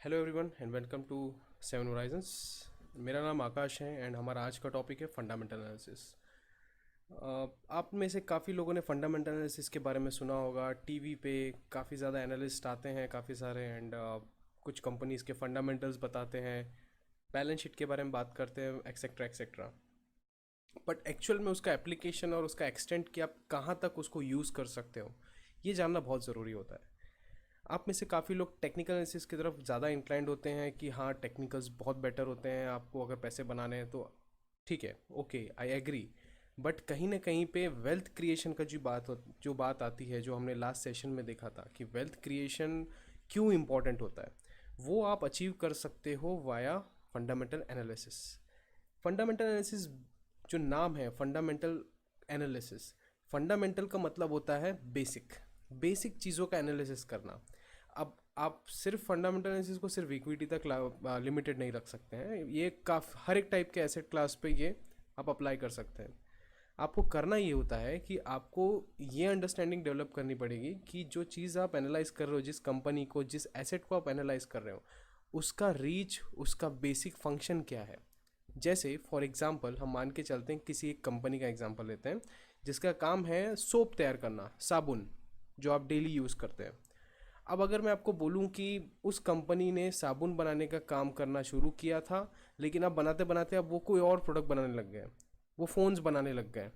Hello everyone and welcome to seven horizons. मेरा नाम आकाश है एंड हमारा आज का टॉपिक है फंडामेंटल एनालिसिस। आप में से काफ़ी लोगों ने फंडामेंटल एनालिसिस के बारे में सुना होगा। टीवी पे काफ़ी ज़्यादा एनालिस्ट आते हैं, काफ़ी सारे, एंड कुछ कंपनीज़ के फंडामेंटल्स बताते हैं, बैलेंस शीट के बारे में बात करते हैं, एक्सेट्रा एक्सेट्रा। बट एक्चुअल में उसका एप्लीकेशन और उसका एक्सटेंट कि आप कहाँ तक उसको यूज़ कर सकते हो, ये जानना बहुत ज़रूरी होता है। आप में से काफ़ी लोग टेक्निकल एनालिसिस की तरफ ज़्यादा इंक्लाइंड होते हैं कि हाँ, टेक्निकल्स बहुत बेटर होते हैं, आपको अगर पैसे बनाने हैं तो ठीक है, ओके, आई एग्री। बट कहीं ना कहीं पे वेल्थ क्रिएशन का जो बात आती है, जो हमने लास्ट सेशन में देखा था कि वेल्थ क्रिएशन क्यों इम्पोर्टेंट होता है, वो आप अचीव कर सकते हो via fundamental analysis. Fundamental analysis जो नाम है, फंडामेंटल एनालिसिस, फंडामेंटल का मतलब होता है बेसिक, बेसिक चीज़ों का एनालिसिस करना। अब आप सिर्फ फंडामेंटल एनालिसिस को सिर्फ इक्विटी तक लिमिटेड नहीं रख सकते हैं, ये हर एक टाइप के एसेट क्लास पे ये आप अप्लाई कर सकते हैं। आपको करना ये होता है कि आपको ये अंडरस्टैंडिंग डेवलप करनी पड़ेगी कि जो चीज़ आप एनालाइज कर रहे हो, जिस कंपनी को, जिस एसेट को आप एनालाइज कर रहे हो, उसका रीच, उसका बेसिक फंक्शन क्या है। जैसे फॉर एग्जांपल हम मान के चलते हैं, किसी एक कंपनी का एग्जांपल लेते हैं जिसका काम है सोप तैयार करना, साबुन जो आप डेली यूज़ करते हैं। अब अगर मैं आपको बोलूं कि उस कंपनी ने साबुन बनाने का काम करना शुरू किया था, लेकिन अब बनाते बनाते अब वो कोई और प्रोडक्ट बनाने लग गए, वो फ़ोन्स बनाने लग गए,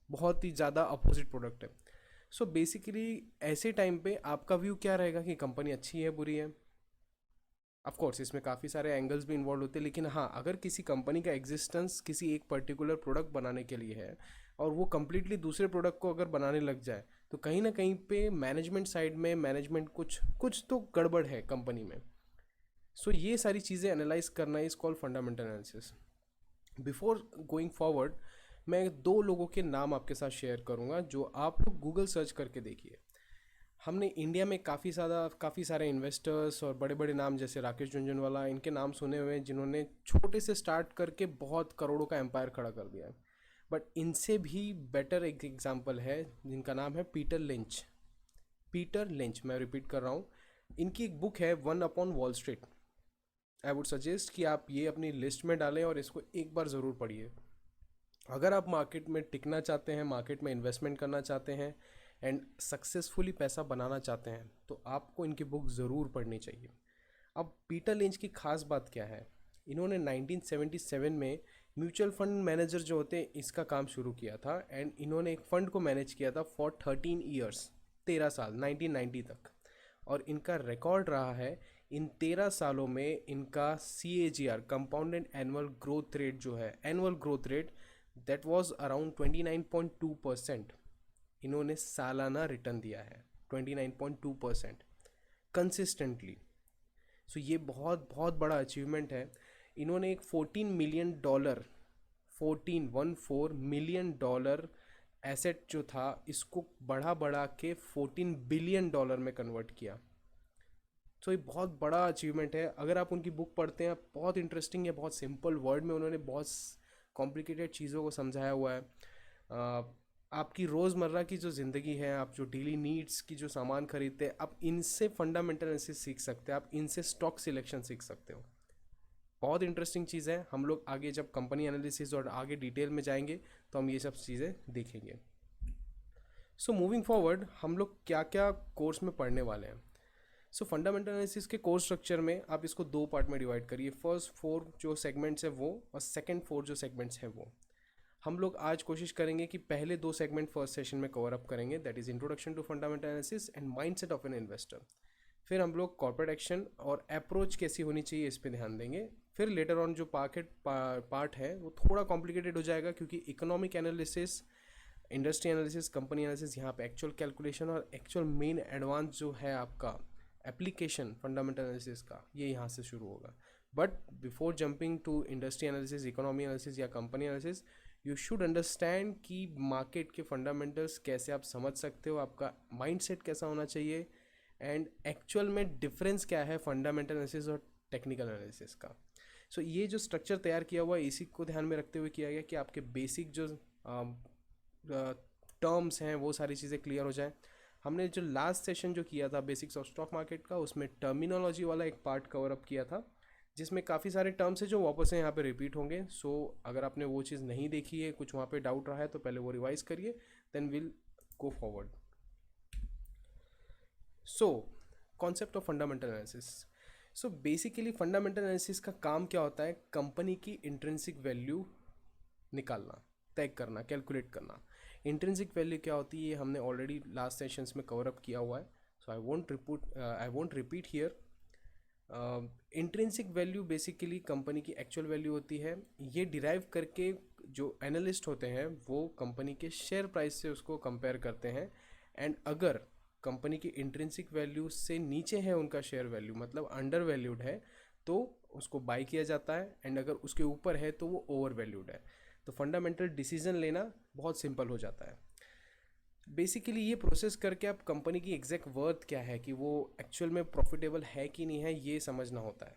बहुत ही ज़्यादा अपोजिट प्रोडक्ट है। सो बेसिकली ऐसे टाइम पे आपका व्यू क्या रहेगा कि कंपनी अच्छी है, बुरी है। ऑफ कोर्स इसमें काफ़ी सारे एंगल्स भी इन्वॉल्व होते हैं, लेकिन हाँ, अगर किसी कंपनी का एग्जिस्टेंस किसी एक पर्टिकुलर प्रोडक्ट बनाने के लिए है और वो कम्प्लीटली दूसरे प्रोडक्ट को अगर बनाने लग जाए, तो कहीं ना कहीं पे मैनेजमेंट साइड में मैनेजमेंट कुछ कुछ तो गड़बड़ है कंपनी में। सो ये सारी चीज़ें एनालाइज करना is called fundamental analysis. Before going forward, मैं दो लोगों के नाम आपके साथ शेयर करूंगा जो आप लोग गूगल सर्च करके देखिए। हमने इंडिया में काफ़ी सारे इन्वेस्टर्स और बड़े बड़े नाम जैसे राकेश झुनझुनवाला, इनके नाम सुने हुए हैं, जिन्होंने छोटे से स्टार्ट करके बहुत करोड़ों का एम्पायर खड़ा कर दिया है। बट इनसे भी बेटर एक एग्जांपल है जिनका नाम है पीटर लिंच। पीटर लिंच, मैं रिपीट कर रहा हूँ। इनकी एक बुक है one upon wall street. I would suggest कि आप ये अपनी लिस्ट में डालें और इसको एक बार ज़रूर पढ़िए। अगर आप मार्केट में टिकना चाहते हैं, मार्केट में इन्वेस्टमेंट करना चाहते हैं एंड सक्सेसफुली पैसा बनाना चाहते हैं, तो आपको इनकी बुक ज़रूर पढ़नी चाहिए। अब पीटर लिंच की खास बात क्या है, इन्होंने 1977 में म्यूचुअल फंड मैनेजर जो होते हैं इसका काम शुरू किया था, एंड इन्होंने एक फ़ंड को मैनेज किया था फॉर 13 ईयर्स, 13 साल, 1990 तक। और इनका रिकॉर्ड रहा है इन 13 सालों में इनका CAGR, compounded annual growth rate जो है, annual growth rate, that was around 29.2%। इन्होंने सालाना रिटर्न दिया है 29.2% कंसिस्टेंटली। सो ये बहुत बहुत बड़ा अचीवमेंट है। इन्होंने एक $14 मिलियन, 14 मिलियन डॉलर एसेट जो था, इसको बढ़ा बढ़ा के $14 बिलियन में कन्वर्ट किया। तो ये बहुत बड़ा अचीवमेंट है। अगर आप उनकी बुक पढ़ते हैं, बहुत इंटरेस्टिंग है, बहुत सिंपल वर्ड में उन्होंने बहुत कॉम्प्लिकेटेड चीज़ों को समझाया हुआ है। आपकी रोज़मर्रा की जो ज़िंदगी है, आप जो डेली नीड्स की जो सामान खरीदते हैं, आप इनसे फंडामेंटल एनालिसिस सीख सकते हैं, आप इनसे स्टॉक सिलेक्शन सीख सकते हो। बहुत इंटरेस्टिंग चीज़ है। हम लोग आगे जब कंपनी एनालिसिस और आगे डिटेल में जाएंगे तो हम ये सब चीज़ें देखेंगे। सो मूविंग फॉरवर्ड, हम लोग क्या क्या कोर्स में पढ़ने वाले हैं। सो फंडामेंटल एनालिसिस के कोर्स स्ट्रक्चर में आप इसको दो पार्ट में डिवाइड करिए। फर्स्ट 4 जो सेगमेंट्स है वो, और सेकंड 4 जो सेगमेंट्स हैं वो। हम लोग आज कोशिश करेंगे कि पहले दो सेगमेंट फर्स्ट सेशन में कवर अप करेंगे, that is introduction to fundamental analysis and mindset of an investor. फिर हम लोग कॉर्पोरेट एक्शन और अप्रोच कैसी होनी चाहिए इस पे ध्यान देंगे। फिर लेटर ऑन जो पार्ट है वो थोड़ा कॉम्प्लिकेटेड हो जाएगा, क्योंकि economic analysis, industry analysis, company analysis, यहाँ पे एक्चुअल कैलकुलेशन और एक्चुअल मेन एडवांस जो है आपका एप्लीकेशन फंडामेंटल एनालिसिस का, ये यहाँ से शुरू होगा। But before jumping to industry analysis, economy analysis या company analysis, you should understand कि मार्केट के फंडामेंटल्स कैसे आप समझ सकते हो, आपका माइंडसेट कैसा होना चाहिए, एंड एक्चुअल में डिफरेंस क्या है फंडामेंटल एनालिसिस और टेक्निकल एनालिसिस का। सो ये जो स्ट्रक्चर तैयार किया हुआ है, इसी को ध्यान में रखते हुए किया गया कि आपके बेसिक जो टर्म्स हैं वो सारी चीज़ें क्लियर हो जाए। हमने जो लास्ट सेशन जो किया था बेसिक्स ऑफ स्टॉक मार्केट का, उसमें टर्मिनोलॉजी वाला एक पार्ट कवर अप किया था, जिसमें काफ़ी सारे टर्म्स है जो वापस से यहाँ पे रिपीट होंगे। सो अगर आपने वो चीज़ नहीं देखी है, कुछ वहाँ पे डाउट रहा है, तो पहले वो रिवाइज करिए, then will go forward. So concept of fundamental analysis. So basically fundamental analysis का काम क्या होता है? कंपनी की इंट्रिंसिक वैल्यू निकालना, तय करना, कैलकुलेट करना। इंट्रिंसिक वैल्यू क्या होती है ये हमने ऑलरेडी लास्ट सेशंस में कवर अप किया हुआ है, so I won't repeat here. Intrinsic value basically company की एक्चुअल वैल्यू होती है। ये डिराइव करके जो एनालिस्ट होते हैं वो कंपनी के शेयर प्राइस से उसको कंपेयर करते हैं, एंड अगर कंपनी की इंट्रिंसिक वैल्यू से नीचे है उनका शेयर वैल्यू, मतलब अंडर वैल्यूड है, तो उसको बाय किया जाता है, एंड अगर उसके ऊपर है तो वो ओवर वैल्यूड है। तो फंडामेंटल डिसीजन लेना बहुत सिंपल हो जाता है। बेसिकली ये प्रोसेस करके आप कंपनी की एग्जैक्ट वर्थ क्या है, कि वो एक्चुअल में प्रॉफिटेबल है कि नहीं है, ये समझना होता है।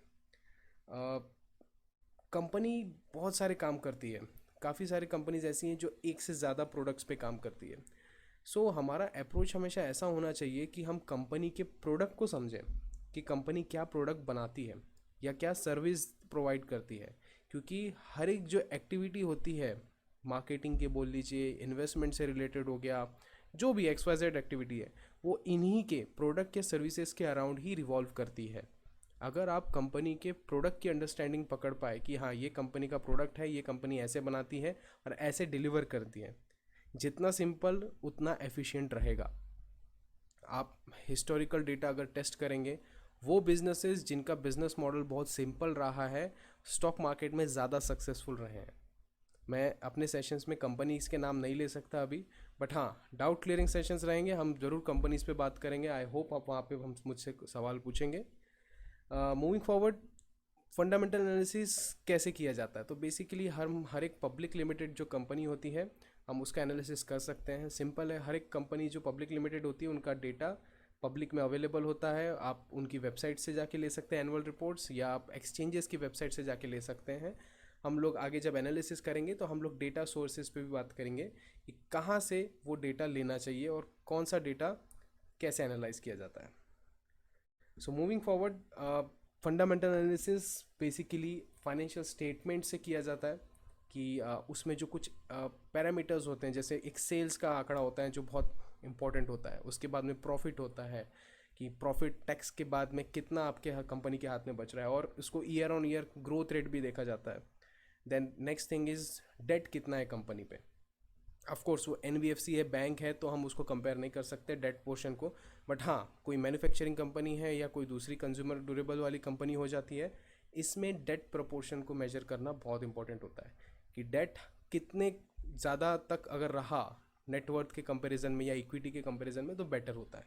कंपनी बहुत सारे काम करती है, काफ़ी सारी कंपनीज ऐसी हैं जो एक से ज़्यादा प्रोडक्ट्स पे काम करती है। सो हमारा अप्रोच हमेशा ऐसा होना चाहिए कि हम कंपनी के प्रोडक्ट को समझें, कि कंपनी क्या प्रोडक्ट बनाती है या क्या सर्विस प्रोवाइड करती है। क्योंकि हर एक जो एक्टिविटी होती है, मार्केटिंग के बोल लीजिए, इन्वेस्टमेंट से रिलेटेड हो गया, जो भी XYZ एक्टिविटी है, वो इन्हीं के प्रोडक्ट के सर्विसेज के अराउंड ही रिवॉल्व करती है। अगर आप कंपनी के प्रोडक्ट की अंडरस्टैंडिंग पकड़ पाए कि हाँ ये कंपनी का प्रोडक्ट है, ये कंपनी ऐसे बनाती है और ऐसे डिलीवर करती है, जितना सिंपल उतना एफिशिएंट रहेगा। आप हिस्टोरिकल डेटा अगर टेस्ट करेंगे, वो बिजनेसेस जिनका बिजनेस मॉडल बहुत सिंपल रहा है, स्टॉक मार्केट में ज़्यादा सक्सेसफुल रहे हैं। मैं अपने सेशंस में कंपनीज के नाम नहीं ले सकता अभी, बट हाँ डाउट क्लियरिंग सेशंस रहेंगे, हम ज़रूर कंपनीज पे बात करेंगे। आई होप आप वहाँ पे हम मुझसे सवाल पूछेंगे। मूविंग फॉरवर्ड, फंडामेंटल एनालिसिस कैसे किया जाता है? तो बेसिकली हर एक पब्लिक लिमिटेड जो कंपनी होती है, हम उसका एनालिसिस कर सकते हैं। सिंपल है, हर एक कंपनी जो पब्लिक लिमिटेड होती है उनका डेटा पब्लिक में अवेलेबल होता है। आप उनकी वेबसाइट से जाके ले सकते हैं एनुअल रिपोर्ट्स, या आप एक्सचेंजेस की वेबसाइट से जाके ले सकते हैं। हम लोग आगे जब एनालिसिस करेंगे तो हम लोग डेटा सोर्सेज पे भी बात करेंगे कि कहाँ से वो डेटा लेना चाहिए और कौन सा डेटा कैसे एनालाइज किया जाता है। So moving forward, fundamental analysis basically financial statement से किया जाता है, कि उसमें जो कुछ पैरामीटर्स होते हैं, जैसे एक सेल्स का आंकड़ा होता है जो बहुत इंपॉर्टेंट होता है, उसके बाद में प्रॉफिट होता है, कि प्रॉफिट टैक्स के बाद में कितना आपके कंपनी के हाथ में बच रहा है, और उसको year on year growth rate भी देखा जाता है। Then next thing is debt कितना है कंपनी पे। ऑफ कोर्स वो NBFC है, बैंक है, तो हम उसको कंपेयर नहीं कर सकते डेट पोर्शन को, बट हाँ कोई मैन्युफैक्चरिंग कंपनी है या कोई दूसरी कंज्यूमर ड्यूरेबल वाली कंपनी हो जाती है, इसमें डेट प्रोपोर्शन को मेजर करना बहुत इंपॉर्टेंट होता है, कि डेट कितने ज़्यादा तक अगर रहा नेटवर्थ के कंपैरिजन में या इक्विटी के कंपैरिजन में, तो बेटर होता है।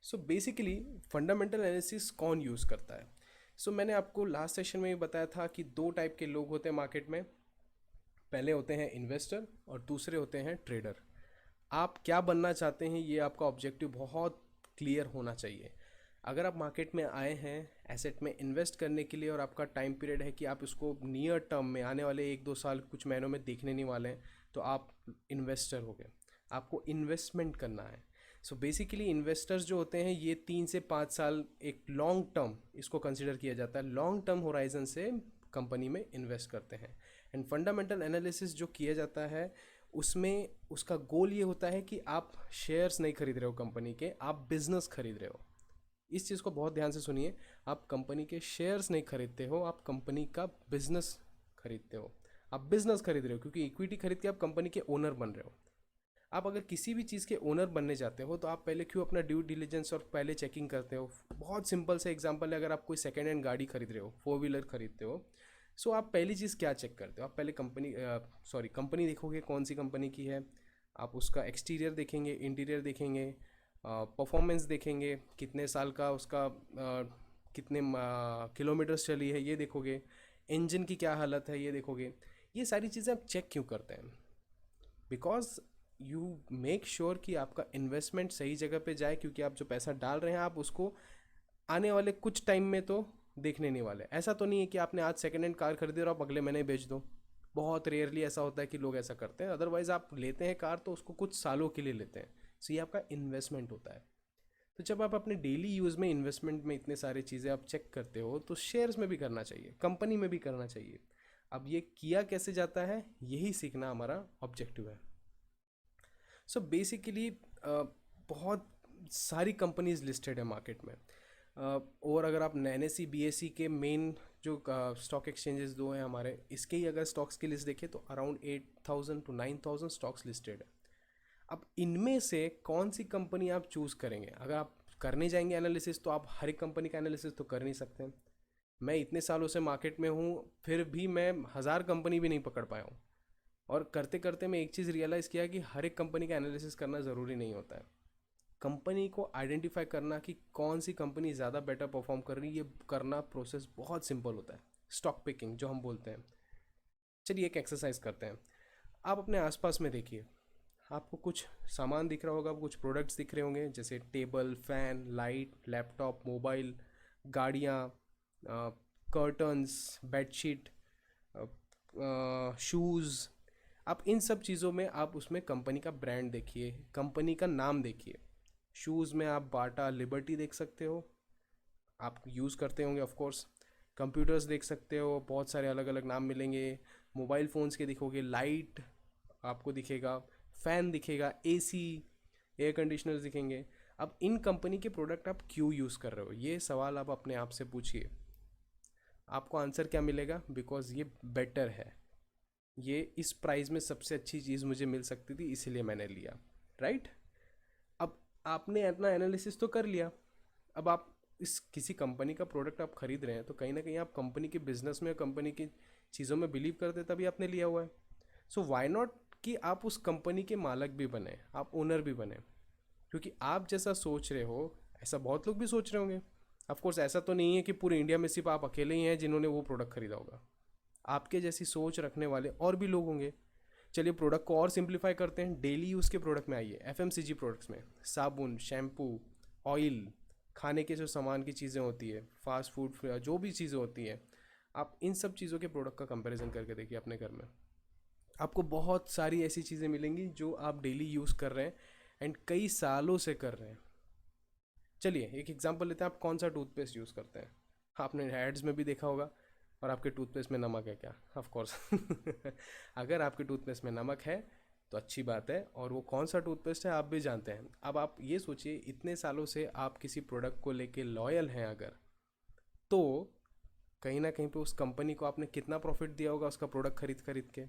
सो बेसिकली फंडामेंटल एनालिसिस कौन यूज़ करता है? सो मैंने आपको लास्ट सेशन में भी बताया था कि दो टाइप के लोग होते हैं मार्केट में। पहले होते हैं इन्वेस्टर और दूसरे होते हैं ट्रेडर। आप क्या बनना चाहते हैं, ये आपका ऑब्जेक्टिव बहुत क्लियर होना चाहिए। अगर आप मार्केट में आए हैं एसेट में इन्वेस्ट करने के लिए, और आपका टाइम पीरियड है कि आप उसको नियर टर्म में आने वाले 1-2 साल कुछ महीनों में देखने नहीं वाले हैं, तो आप इन्वेस्टर हो गए। आपको इन्वेस्टमेंट करना है। सो बेसिकली इन्वेस्टर्स जो होते हैं ये 3 से 5 साल एक लॉन्ग टर्म इसको कंसिडर किया जाता है, लॉन्ग टर्म होराइजन से कंपनी में इन्वेस्ट करते हैं। एंड फंडामेंटल एनालिसिस जो किया जाता है उसमें उसका गोल ये होता है कि आप शेयर्स नहीं खरीद रहे हो कंपनी के, आप बिजनेस खरीद रहे हो। इस चीज़ को बहुत ध्यान से सुनिए, आप कंपनी के शेयर्स नहीं खरीदते हो, आप कंपनी का बिजनेस खरीदते हो। आप बिजनेस खरीद रहे हो क्योंकि इक्विटी खरीद के आप कंपनी के ओनर बन रहे हो। आप अगर किसी भी चीज़ के ओनर बनने जाते हो तो आप पहले क्यों अपना ड्यू डिलिजेंस और पहले चेकिंग करते हो? बहुत सिंपल से एग्जांपल है, अगर आप कोई सेकेंड हैंड गाड़ी खरीद रहे हो, 4 व्हीलर खरीदते हो, सो आप पहली चीज़ क्या चेक करते हो? आप पहले कंपनी देखोगे कौन सी कंपनी की है। आप उसका एक्सटीरियर देखेंगे, इंटीरियर देखेंगे, परफॉर्मेंस देखेंगे, कितने साल का उसका कितने किलोमीटर्स चली है ये देखोगे, इंजन की क्या हालत है ये देखोगे। ये सारी चीज़ें आप चेक क्यों करते हैं? बिकॉज यू मेक श्योर कि आपका इन्वेस्टमेंट सही जगह पे जाए, क्योंकि आप जो पैसा डाल रहे हैं आप उसको आने वाले कुछ टाइम में तो देखने नहीं वाले। ऐसा तो नहीं है कि आपने आज सेकेंड हैंड कार खरीदी और आप अगले महीने बेच दो। बहुत रेयरली ऐसा होता है कि लोग ऐसा करते हैं, अदरवाइज आप लेते हैं कार तो उसको कुछ सालों के लिए लेते हैं। सो ये आपका इन्वेस्टमेंट होता है। तो जब आप अपने डेली यूज़ में इन्वेस्टमेंट में इतने सारी चीज़ें आप चेक करते हो तो शेयर्स में भी करना चाहिए, कंपनी में भी करना चाहिए। अब ये किया कैसे जाता है, यही सीखना हमारा ऑब्जेक्टिव है। सो बेसिकली बहुत सारी कंपनीज लिस्टेड है मार्केट में। और अगर आप NSE BSE के मेन जो स्टॉक एक्सचेंजेस दो हैं हमारे, इसके ही अगर स्टॉक्स की लिस्ट देखें तो अराउंड 8,000 to 9,000 स्टॉक्स लिस्टेड है। अब इनमें से कौन सी कंपनी आप चूज़ करेंगे? अगर आप करने जाएंगे एनालिसिस तो आप हर एक कंपनी का एनालिसिस तो कर नहीं सकते। मैं इतने सालों से मार्केट में हूँ, फिर भी मैं 1,000 कंपनी भी नहीं पकड़ पाया हूँ। और करते करते मैं एक चीज़ रियलाइज़ किया कि हर एक कंपनी का एनालिसिस करना ज़रूरी नहीं होता है। कंपनी को आइडेंटिफाई करना कि कौन सी कंपनी ज़्यादा बेटर परफॉर्म कर रही है, ये करना प्रोसेस बहुत सिंपल होता है। स्टॉक पिकिंग जो हम बोलते हैं। चलिए एक एक्सरसाइज करते हैं। आप अपने आसपास में देखिए, आपको कुछ सामान दिख रहा होगा, कुछ प्रोडक्ट्स दिख रहे होंगे, जैसे table, fan, light, laptop, mobile, गाड़ियाँ, कर्टन्स, बेडशीट, शूज़। आप इन सब चीज़ों में आप उसमें कंपनी का ब्रांड देखिए, कंपनी का नाम देखिए। शूज़ में आप बाटा, लिबर्टी देख सकते हो, आप यूज़ करते होंगे ऑफ कोर्स। कंप्यूटर्स देख सकते हो, बहुत सारे अलग अलग नाम मिलेंगे। मोबाइल फ़ोन्स के दिखोगे, लाइट आपको दिखेगा, फ़ैन दिखेगा, एसी, एयर कंडीशनर्स दिखेंगे। अब इन कंपनी के प्रोडक्ट आप क्यों यूज़ कर रहे हो, ये सवाल आप अपने आप से पूछिए। आपको आंसर क्या मिलेगा? बिकॉज ये बेटर है, ये इस प्राइस में सबसे अच्छी चीज़ मुझे मिल सकती थी, इसीलिए मैंने लिया। राइट? अब आपने अपना एनालिसिस तो कर लिया। अब आप इस किसी कंपनी का प्रोडक्ट आप खरीद रहे हैं तो कहीं ना कहीं आप कंपनी के बिजनेस में, कंपनी की चीज़ों में बिलीव करते तभी आपने लिया हुआ है। सो व्हाई नॉट कि आप उस कंपनी के मालिक भी बने, आप ओनर भी बने। क्योंकि आप जैसा सोच रहे हो ऐसा बहुत लोग भी सोच रहे होंगे। ऑफ कोर्स ऐसा तो नहीं है कि पूरे इंडिया में सिर्फ आप अकेले ही हैं जिन्होंने वो प्रोडक्ट खरीदा होगा। आपके जैसी सोच रखने वाले और भी लोग होंगे। चलिए प्रोडक्ट को और सिंप्लीफाई करते हैं, डेली यूज़ के प्रोडक्ट में आइए। FMCG प्रोडक्ट्स में साबुन, शैम्पू, ऑयल, खाने के जो सामान की चीज़ें होती है, फास्ट फूड, जो भी चीज़ें होती हैं, आप इन सब चीज़ों के प्रोडक्ट का कंपैरिजन करके देखिए अपने घर में। आपको बहुत सारी ऐसी चीज़ें मिलेंगी जो आप डेली यूज़ कर रहे हैं एंड कई सालों से कर रहे हैं। चलिए एक एग्जांपल लेते हैं, आप कौन सा टूथपेस्ट यूज़ करते हैं? आपने एड्स में भी देखा होगा। और आपके टूथपेस्ट में नमक है क्या? ऑफ कोर्स अगर आपके टूथपेस्ट में नमक है तो अच्छी बात है, और वो कौन सा टूथपेस्ट है आप भी जानते हैं। अब आप ये सोचिए, इतने सालों से आप किसी प्रोडक्ट को लेके लॉयल हैं अगर, तो कहीं ना कहीं पे उस कंपनी को आपने कितना प्रॉफिट दिया होगा उसका प्रोडक्ट खरीद खरीद के।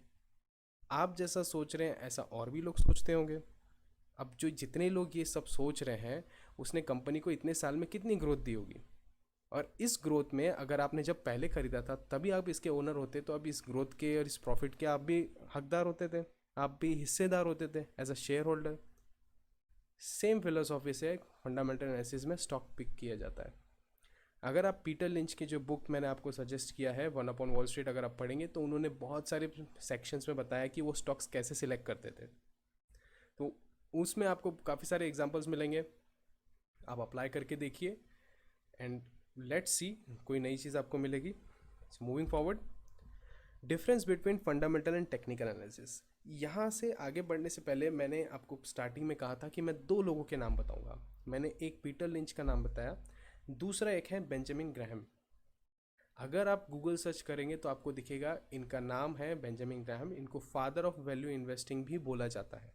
आप जैसा सोच रहे हैं ऐसा और भी लोग सोचते होंगे। अब जो जितने लोग ये सब सोच रहे हैं, उसने कंपनी को इतने साल में कितनी ग्रोथ दी होगी। और इस ग्रोथ में अगर आपने जब पहले खरीदा था तभी आप इसके ओनर होते, तो अब इस ग्रोथ के और इस प्रॉफिट के आप भी हकदार होते थे, आप भी हिस्सेदार होते थे as a shareholder. Same philosophy से फंडामेंटल एनालिसिस में स्टॉक पिक किया जाता है। अगर आप पीटर लिंच की जो बुक मैंने आपको सजेस्ट किया है, वन अपॉन वॉल स्ट्रीट, अगर आप पढ़ेंगे तो उन्होंने बहुत सारे सेक्शंस में बताया कि वो स्टॉक्स कैसे सिलेक्ट करते थे। तो उसमें आपको काफ़ी सारे एग्जांपल्स मिलेंगे, आप अप्लाई करके देखिए एंड लेट्स सी कोई नई चीज़ आपको मिलेगी। Moving forward, difference between fundamental and technical analysis. यहाँ से आगे बढ़ने से पहले मैंने आपको स्टार्टिंग में कहा था कि मैं दो लोगों के नाम बताऊंगा। मैंने एक पीटर लिंच का नाम बताया, दूसरा एक है बेंजामिन ग्राहम। अगर आप गूगल सर्च करेंगे तो आपको दिखेगा इनका नाम है बेंजामिन ग्राहम, इनको फादर ऑफ वैल्यू इन्वेस्टिंग भी बोला जाता है।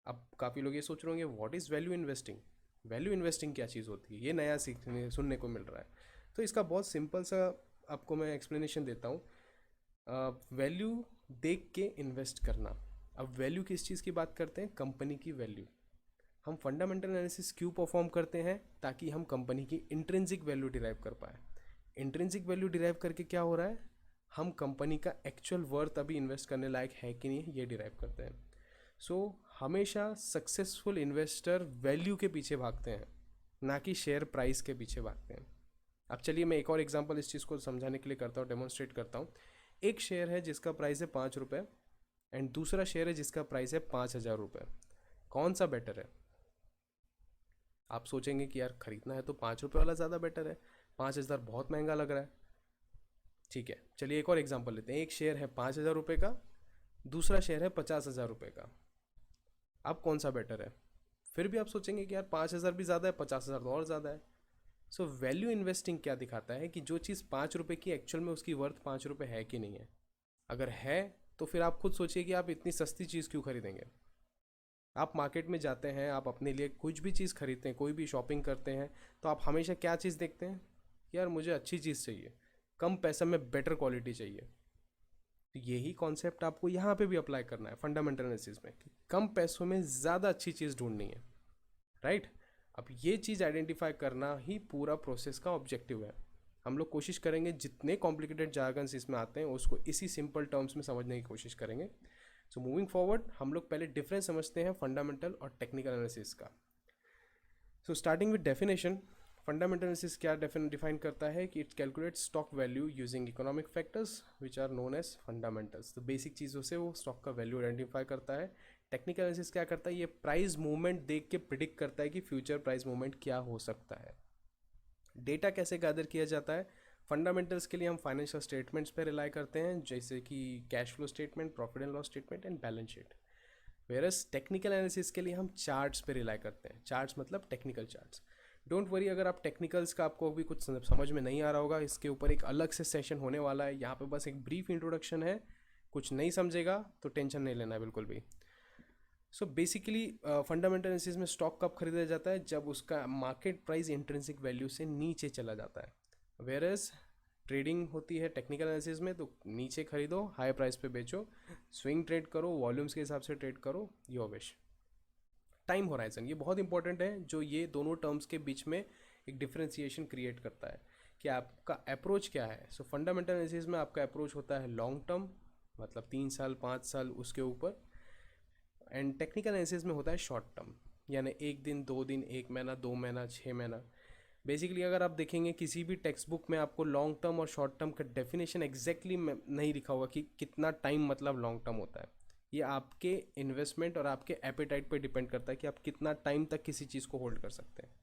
अब काफ़ी लोग ये सोच रहे होंगे what is value investing, value investing क्या चीज़ होती है, ये नया सीखने सुनने को मिल रहा है। तो इसका बहुत सिंपल सा आपको मैं एक्सप्लेनेशन देता हूँ। वैल्यू देख के इन्वेस्ट करना। अब वैल्यू किस चीज़ की बात करते हैं? कंपनी की वैल्यू। हम फंडामेंटल एनालिसिस क्यों परफॉर्म करते हैं? ताकि हम कंपनी की इंट्रिंसिक वैल्यू डिराइव कर पाए। इंट्रिंसिक वैल्यू डिराइव करके क्या हो रहा है, हम कंपनी का एक्चुअल वर्थ अभी इन्वेस्ट करने लायक है कि नहीं ये डिराइव करते हैं। सो हमेशा सक्सेसफुल इन्वेस्टर वैल्यू के पीछे भागते हैं, ना कि शेयर प्राइस के पीछे भागते हैं। अब चलिए मैं एक और एग्जांपल इस चीज़ को समझाने के लिए करता हूँ, डेमोन्स्ट्रेट करता हूँ। एक शेयर है जिसका प्राइस है 5 रुपये एंड दूसरा शेयर है जिसका प्राइस है 5,000 रुपये। कौन सा बेटर है? आप सोचेंगे कि यार खरीदना है तो 5 रुपये वाला ज़्यादा बेटर है, 5,000 बहुत महंगा लग रहा है। ठीक है, चलिए एक और एग्जांपल लेते हैं। एक शेयर है 5,000 रुपये का, दूसरा शेयर है 50,000 रुपये का। अब कौन सा बेटर है? फिर भी आप सोचेंगे कि यार 5,000 भी ज़्यादा है, 50,000 तो और ज़्यादा है। सो वैल्यू इन्वेस्टिंग क्या दिखाता है कि जो चीज़ 5 रुपये की एक्चुअल में उसकी वर्थ 5 रुपये है कि नहीं है। अगर है तो फिर आप खुद सोचिए कि आप इतनी सस्ती चीज़ क्यों खरीदेंगे। आप मार्केट में जाते हैं, आप अपने लिए कुछ भी चीज़ खरीदते हैं, कोई भी शॉपिंग करते हैं, तो आप हमेशा क्या चीज़ देखते हैं? यार मुझे अच्छी चीज़ चाहिए, कम पैसे में बेटर क्वालिटी चाहिए। तो यही कॉन्सेप्ट आपको यहाँ पे भी अप्लाई करना है फंडामेंटल एनालिसिस में, कि कम पैसों में ज़्यादा अच्छी चीज़ ढूंढनी है, राइट। अब ये चीज़ आइडेंटिफाई करना ही पूरा प्रोसेस का ऑब्जेक्टिव है। हम लोग कोशिश करेंगे जितने कॉम्प्लिकेटेड जार्गन्स इसमें आते हैं उसको इसी सिंपल टर्म्स में समझने की कोशिश करेंगे। सो मूविंग फॉरवर्ड, हम लोग पहले डिफरेंस समझते हैं फंडामेंटल और टेक्निकल एनालिसिस का। So starting with definition, fundamental analysis क्या डिफाइन करता है कि it calculates stock value using economic factors which are known as fundamentals. तो बेसिक चीज़ों से वो स्टॉक का वैल्यू आइडेंटिफाई करता है। टेक्निकल एनालिसिस क्या करता है? ये प्राइस मूवमेंट देख के प्रिडिक्ट करता है कि फ्यूचर प्राइस मूवमेंट क्या हो सकता है। डेटा कैसे गैदर किया जाता है? फंडामेंटल्स के लिए हम फाइनेंशियल स्टेटमेंट्स पे रिलाई करते हैं, जैसे कि cash flow statement, profit and loss statement and balance sheet. Versus technical analysis के लिए हम चार्ट्स पे रिलाई करते हैं। चार्ट्स मतलब टेक्निकल चार्ट्स। डोंट वरी अगर आप टेक्निकल्स का आपको अभी कुछ समझ में नहीं आ रहा होगा, इसके ऊपर एक अलग से सेशन होने वाला है। यहाँ पे बस एक ब्रीफ इंट्रोडक्शन है, कुछ नहीं समझेगा तो टेंशन नहीं लेना है बिल्कुल भी। सो बेसिकली फंडामेंटल एनालिसिस में स्टॉक कब खरीदा जाता है? जब उसका मार्केट प्राइस इंट्रिंसिक वैल्यू से नीचे चला जाता है। वेरस ट्रेडिंग होती है टेक्निकल एनालिसिस में, तो नीचे खरीदो, हाई प्राइस पे बेचो, स्विंग ट्रेड करो, वॉल्यूम्स के हिसाब से ट्रेड करो, योर विश। टाइम होराइजन, ये बहुत इंपॉर्टेंट है, जो ये दोनों टर्म्स के बीच में एक डिफ्रेंसिएशन क्रिएट करता है कि आपका अप्रोच क्या है। सो फंडामेंटल एनालिसिस में आपका अप्रोच होता है लॉन्ग टर्म, मतलब 3 साल 5 साल उसके ऊपर। एंड टेक्निकल एनालिसिस में होता है शॉर्ट टर्म, यानी 1 दिन 2 दिन 1 महीना 2 महीना 6 महीना। बेसिकली अगर आप देखेंगे किसी भी टेक्स्ट बुक में आपको लॉन्ग टर्म और शॉर्ट टर्म का डेफिनेशन एग्जैक्टली नहीं लिखा होगा कि कितना टाइम मतलब लॉन्ग टर्म होता है। ये आपके इन्वेस्टमेंट और आपके एपेटाइट पर डिपेंड करता है कि आप कितना टाइम तक किसी चीज़ को होल्ड कर सकते हैं।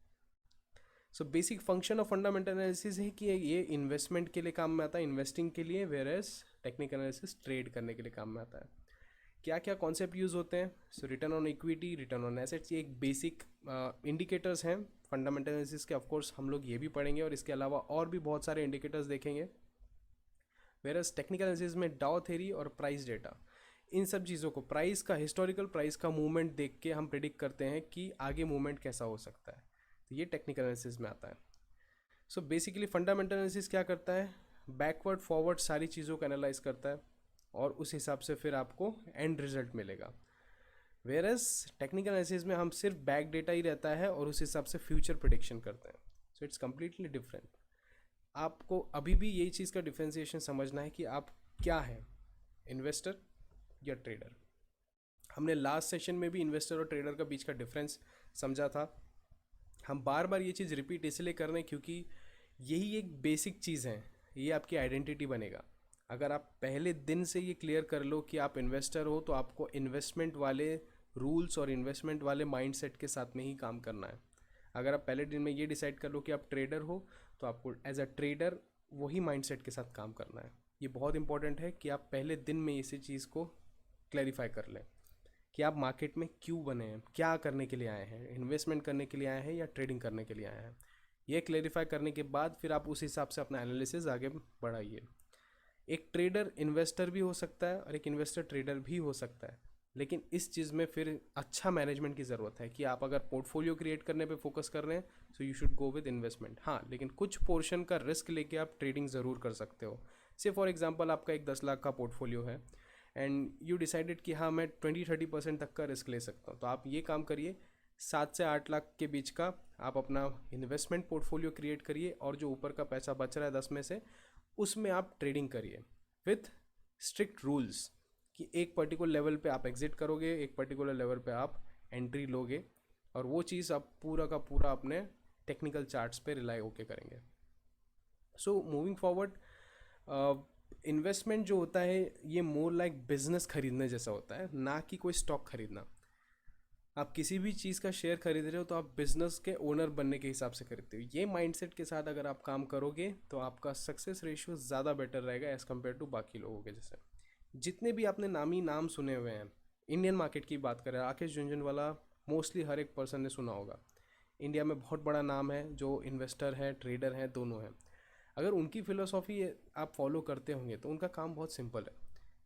So basic function of fundamental analysis है कि ये इन्वेस्टमेंट के लिए काम में आता है, इन्वेस्टिंग के लिए, whereas technical analysis trade करने के लिए काम में आता है। क्या क्या कॉन्सेप्ट यूज़ होते हैं? So return on equity, return on assets, ये एक बेसिक इंडिकेटर्स हैं फंडामेंटल एनालिसिस के। ऑफकोर्स हम लोग ये भी पढ़ेंगे और इसके अलावा और भी बहुत सारे इंडिकेटर्स देखेंगे। वेरस टेक्निकल एनालिसिस में डाउ थ्योरी और प्राइस डेटा, इन सब चीज़ों को, प्राइस का, हिस्टोरिकल प्राइस का मूवमेंट देख के हम प्रिडिक्ट करते हैं कि आगे मूवमेंट कैसा हो सकता है। तो ये टेक्निकल एनालिसिस में आता है। सो बेसिकली फंडामेंटल एनालिसिस क्या करता है? बैकवर्ड फॉरवर्ड सारी चीज़ों को एनालाइज करता है और उस हिसाब से फिर आपको एंड रिजल्ट मिलेगा। वेरस टेक्निकल एनालिसिस में हम सिर्फ बैक डेटा ही रहता है और उस हिसाब से फ्यूचर प्रिडिक्शन करते हैं। So it's completely different. आपको अभी भी यही चीज़ का डिफ्रेंसिएशन समझना है कि आप क्या हैं, इन्वेस्टर या ट्रेडर। हमने लास्ट सेशन में भी इन्वेस्टर और ट्रेडर का बीच का डिफरेंस समझा था। हम बार बार ये चीज़ रिपीट इसलिए कर रहे हैं क्योंकि यही एक बेसिक चीज़ है, ये आपकी आइडेंटिटी बनेगा। अगर आप पहले दिन से ये क्लियर कर लो कि आप इन्वेस्टर हो, तो आपको इन्वेस्टमेंट वाले रूल्स और इन्वेस्टमेंट वाले माइंडसेट के साथ में ही काम करना है। अगर आप पहले दिन में ये डिसाइड कर लो कि आप ट्रेडर हो, तो आपको एज अ ट्रेडर वही माइंडसेट के साथ काम करना है। ये बहुत इंपॉर्टेंट है कि आप पहले दिन में इसी चीज़ को क्लैरिफाई कर लें कि आप मार्केट में क्यों बने हैं, क्या करने के लिए आए हैं, इन्वेस्टमेंट करने के लिए आए हैं या ट्रेडिंग करने के लिए आए हैं। ये क्लैरिफाई करने के बाद फिर आप उस हिसाब से अपना एनालिसिस आगे बढ़ाइए। एक ट्रेडर इन्वेस्टर भी हो सकता है और एक इन्वेस्टर ट्रेडर भी हो सकता है, लेकिन इस चीज़ में फिर अच्छा मैनेजमेंट की ज़रूरत है कि आप अगर पोर्टफोलियो क्रिएट करने पे फोकस कर रहे हैं, so you should go with investment. हाँ, लेकिन कुछ पोर्शन का रिस्क लेके आप ट्रेडिंग ज़रूर कर सकते हो। से फॉर एग्जांपल आपका एक 10 लाख का पोर्टफोलियो है एंड यू डिसाइडेड कि हाँ मैं 20-30% तक का रिस्क ले सकता हूँ, तो आप ये काम करिए, 7 से 8 लाख के बीच का आप अपना इन्वेस्टमेंट पोर्टफोलियो क्रिएट करिए और जो ऊपर का पैसा बच रहा है 10 में से, उसमें आप ट्रेडिंग करिए विथ स्ट्रिक्ट रूल्स कि एक पर्टिकुलर लेवल पे आप एग्जिट करोगे, एक पर्टिकुलर लेवल पे आप एंट्री लोगे, और वो चीज़ आप पूरा का पूरा अपने टेक्निकल चार्ट्स पे रिलाई होके करेंगे। सो मूविंग फॉरवर्ड, इन्वेस्टमेंट जो होता है ये मोर लाइक बिजनेस खरीदने जैसा होता है, ना कि कोई स्टॉक खरीदना। आप किसी भी चीज़ का शेयर खरीद रहे हो तो आप बिजनेस के ओनर बनने के हिसाब से खरीदते हो। ये माइंडसेट के साथ अगर आप काम करोगे तो आपका सक्सेस रेशियो ज़्यादा बेटर रहेगा एज़ कम्पेयर टू बाकी लोगों के। जैसे जितने भी आपने नामी नाम सुने हुए हैं, इंडियन मार्केट की बात करें, राकेश झुनझुनवाला मोस्टली हर एक पर्सन ने सुना होगा। इंडिया में बहुत बड़ा नाम है, जो इन्वेस्टर है, ट्रेडर है, दोनों हैं। अगर उनकी फ़िलोसॉफ़ी आप फॉलो करते होंगे तो उनका काम बहुत सिंपल है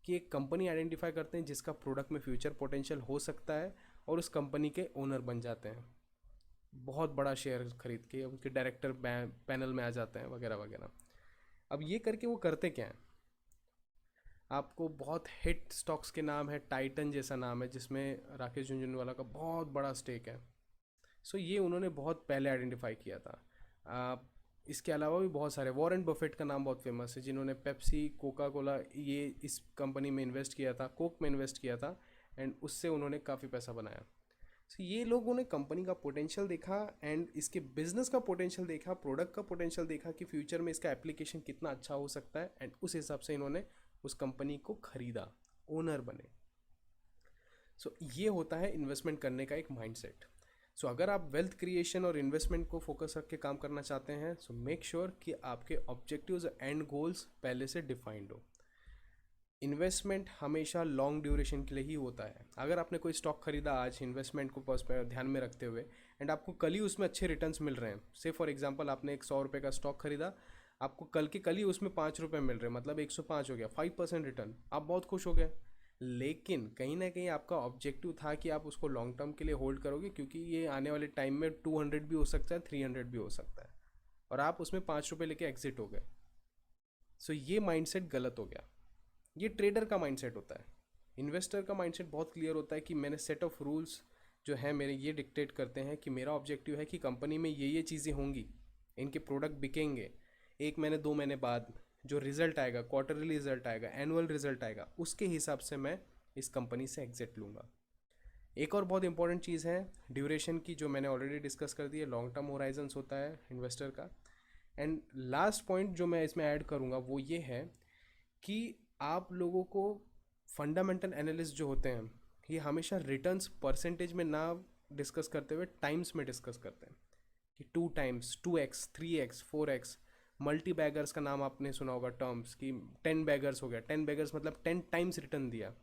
कि एक कंपनी आइडेंटिफाई करते हैं जिसका प्रोडक्ट में फ्यूचर पोटेंशियल हो सकता है और उस कंपनी के ओनर बन जाते हैं। बहुत बड़ा शेयर खरीद के उनके डायरेक्टर पैनल में आ जाते हैं वगैरह वगैरह। अब ये करके वो करते क्या हैं? आपको बहुत हिट स्टॉक्स के नाम है, टाइटन जैसा नाम है जिसमें राकेश झुनझुनवाला का बहुत बड़ा स्टेक है। सो ये उन्होंने बहुत पहले आइडेंटिफाई किया था। इसके अलावा भी बहुत सारे, वॉरेन बफेट का नाम बहुत फेमस है जिन्होंने पेप्सी, कोका कोला, ये इस कंपनी में इन्वेस्ट किया था, कोक में इन्वेस्ट किया था एंड उससे उन्होंने काफ़ी पैसा बनाया। सो ये लोगों ने कंपनी का पोटेंशियल देखा एंड इसके बिजनेस का पोटेंशियल देखा, प्रोडक्ट का पोटेंशियल देखा कि फ्यूचर में इसका एप्लीकेशन कितना अच्छा हो सकता है एंड उस हिसाब से इन्होंने उस कंपनी को खरीदा, ओनर बने। सो ये होता है इन्वेस्टमेंट करने का एक माइंडसेट। सो अगर आप वेल्थ क्रिएशन और इन्वेस्टमेंट को फोकस रख के काम करना चाहते हैं, सो मेक श्योर कि आपके ऑब्जेक्टिव्स एंड गोल्स पहले से डिफाइंड हो। इन्वेस्टमेंट हमेशा लॉन्ग ड्यूरेशन के लिए ही होता है। अगर आपने कोई स्टॉक खरीदा आज इन्वेस्टमेंट को ध्यान में रखते हुए एंड आपको कल ही उसमें अच्छे रिटर्न्स मिल रहे हैं, से फॉर एग्जांपल आपने एक 100 रुपये का स्टॉक खरीदा, आपको कल के कल ही उसमें 5 रुपये मिल रहे हैं, मतलब 105 हो गया, 5% रिटर्न, आप बहुत खुश हो गए। लेकिन कहीं ना कहीं आपका ऑब्जेक्टिव था कि आप उसको लॉन्ग टर्म के लिए होल्ड करोगे क्योंकि ये आने वाले टाइम में 200 भी हो सकता है, 300 भी हो सकता है, और आप उसमें 5 रुपये लेके एग्जिट हो गए। सो ये माइंडसेट गलत हो गया। ये ट्रेडर का माइंडसेट होता है। इन्वेस्टर का माइंडसेट बहुत क्लियर होता है कि मैंने सेट ऑफ रूल्स जो है मेरे, ये डिक्टेट करते हैं कि मेरा ऑब्जेक्टिव है कि कंपनी में ये चीज़ें होंगी, इनके प्रोडक्ट बिकेंगे, 1 महीने 2 महीने बाद जो रिजल्ट आएगा, क्वार्टरली रिजल्ट आएगा, एनुअल रिजल्ट आएगा, उसके हिसाब से मैं इस कंपनी से एग्जिट लूँगा। एक और बहुत इंपॉर्टेंट चीज़ है ड्यूरेशन की, जो मैंने ऑलरेडी डिस्कस कर दी है, लॉन्ग टर्म होराइजन्स होता है इन्वेस्टर का। एंड लास्ट पॉइंट जो मैं इसमें ऐड करूँगा वो ये है कि आप लोगों को फंडामेंटल एनालिस्ट जो होते हैं ये हमेशा रिटर्न्स परसेंटेज में ना डिस्कस करते हुए टाइम्स में डिस्कस करते हैं कि 2 times, 2x, 3x, 4x। Multi beggars का नाम आपने सुना होगा टर्म्स कि 10 बैगर्स हो गया। 10 बैगर्स मतलब 10 टाइम्स रिटर्न दिया।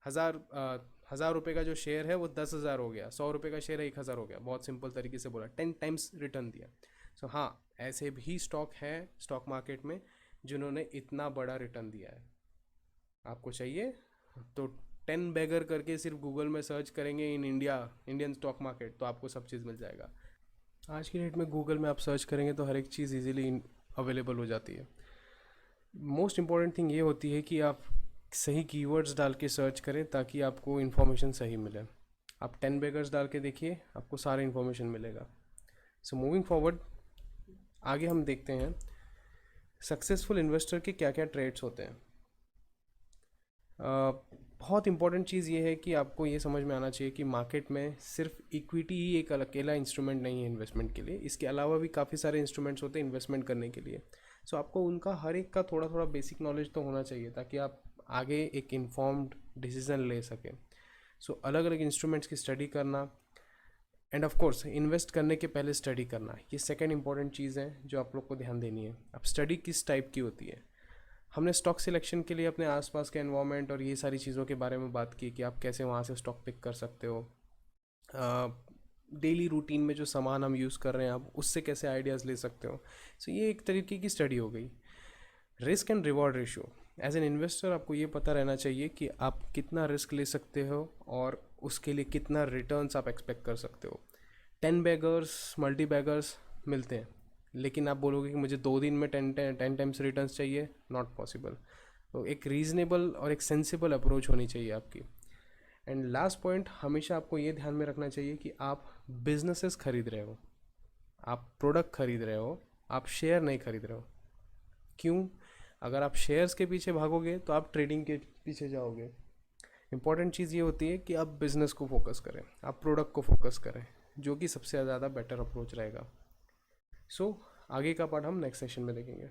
1000 रुपये का जो शेयर है वो 10,000 हो गया, 100 रुपये का शेयर है 1,000 हो गया। बहुत सिंपल तरीके से बोला, 10 टाइम्स रिटर्न दिया। सो हाँ, ऐसे भी स्टॉक है स्टॉक मार्केट में जिन्होंने इतना बड़ा रिटर्न दिया है। आपको चाहिए तो 10 बैगर करके सिर्फ गूगल में सर्च करेंगे in India, Indian stock market, तो आपको सब चीज़ मिल जाएगा। आज की डेट में गूगल में आप सर्च करेंगे तो हर एक चीज़ इजीली अवेलेबल हो जाती है। मोस्ट इम्पॉर्टेंट थिंग ये होती है कि आप सही कीवर्ड्स डाल के सर्च करें ताकि आपको इन्फॉर्मेशन सही मिले। आप 10 बैगर्स डाल के देखिए, आपको सारा इन्फॉर्मेशन मिलेगा। सो मूविंग फॉरवर्ड, आगे हम देखते हैं सक्सेसफुल इन्वेस्टर के क्या क्या ट्रेड्स होते हैं। बहुत इंपॉर्टेंट चीज़ ये है कि आपको ये समझ में आना चाहिए कि मार्केट में सिर्फ इक्विटी ही एक अकेला इंस्ट्रूमेंट नहीं है इन्वेस्टमेंट के लिए। इसके अलावा भी काफ़ी सारे इंस्ट्रूमेंट्स होते हैं इन्वेस्टमेंट करने के लिए। सो आपको उनका हर एक का थोड़ा थोड़ा बेसिक नॉलेज तो होना चाहिए ताकि आप आगे एक इन्फॉर्म्ड डिसीजन ले सकें। सो अलग अलग इंस्ट्रूमेंट्स की स्टडी करना एंड ऑफ कोर्स इन्वेस्ट करने के पहले स्टडी करना, ये सेकंड इंपॉर्टेंट चीज़ है जो आप लोग को ध्यान देनी है। अब स्टडी किस टाइप की होती है, हमने स्टॉक सिलेक्शन के लिए अपने आसपास के एनवायरनमेंट और ये सारी चीज़ों के बारे में बात की कि आप कैसे वहाँ से स्टॉक पिक कर सकते हो। डेली रूटीन में जो सामान हम यूज़ कर रहे हैं आप उससे कैसे आइडियाज़ ले सकते हो। सो ये एक तरीके की स्टडी हो गई। Risk and reward ratio, as an investor आपको ये पता रहना चाहिए कि आप कितना रिस्क ले सकते हो और उसके लिए कितना रिटर्न्स आप एक्सपेक्ट कर सकते हो। 10 बैगर्स, मल्टी बैगर्स मिलते हैं, लेकिन आप बोलोगे कि मुझे 2 दिन में 10 टाइम्स रिटर्न्स चाहिए, नॉट पॉसिबल। तो एक रीज़नेबल और एक सेंसिबल अप्रोच होनी चाहिए आपकी। एंड लास्ट पॉइंट, हमेशा आपको ये ध्यान में रखना चाहिए कि आप बिजनेसेस खरीद रहे हो, आप प्रोडक्ट खरीद रहे हो, आप शेयर नहीं खरीद रहे हो। क्यों? अगर आप शेयर्स के पीछे भागोगे तो आप ट्रेडिंग के पीछे जाओगे। इंपॉर्टेंट चीज़ ये होती है कि आप बिज़नेस को फोकस करें, आप प्रोडक्ट को फोकस करें, जो कि सबसे ज़्यादा बेटर अप्रोच रहेगा। सो आगे का पार्ट हम नेक्स्ट सेशन में देखेंगे।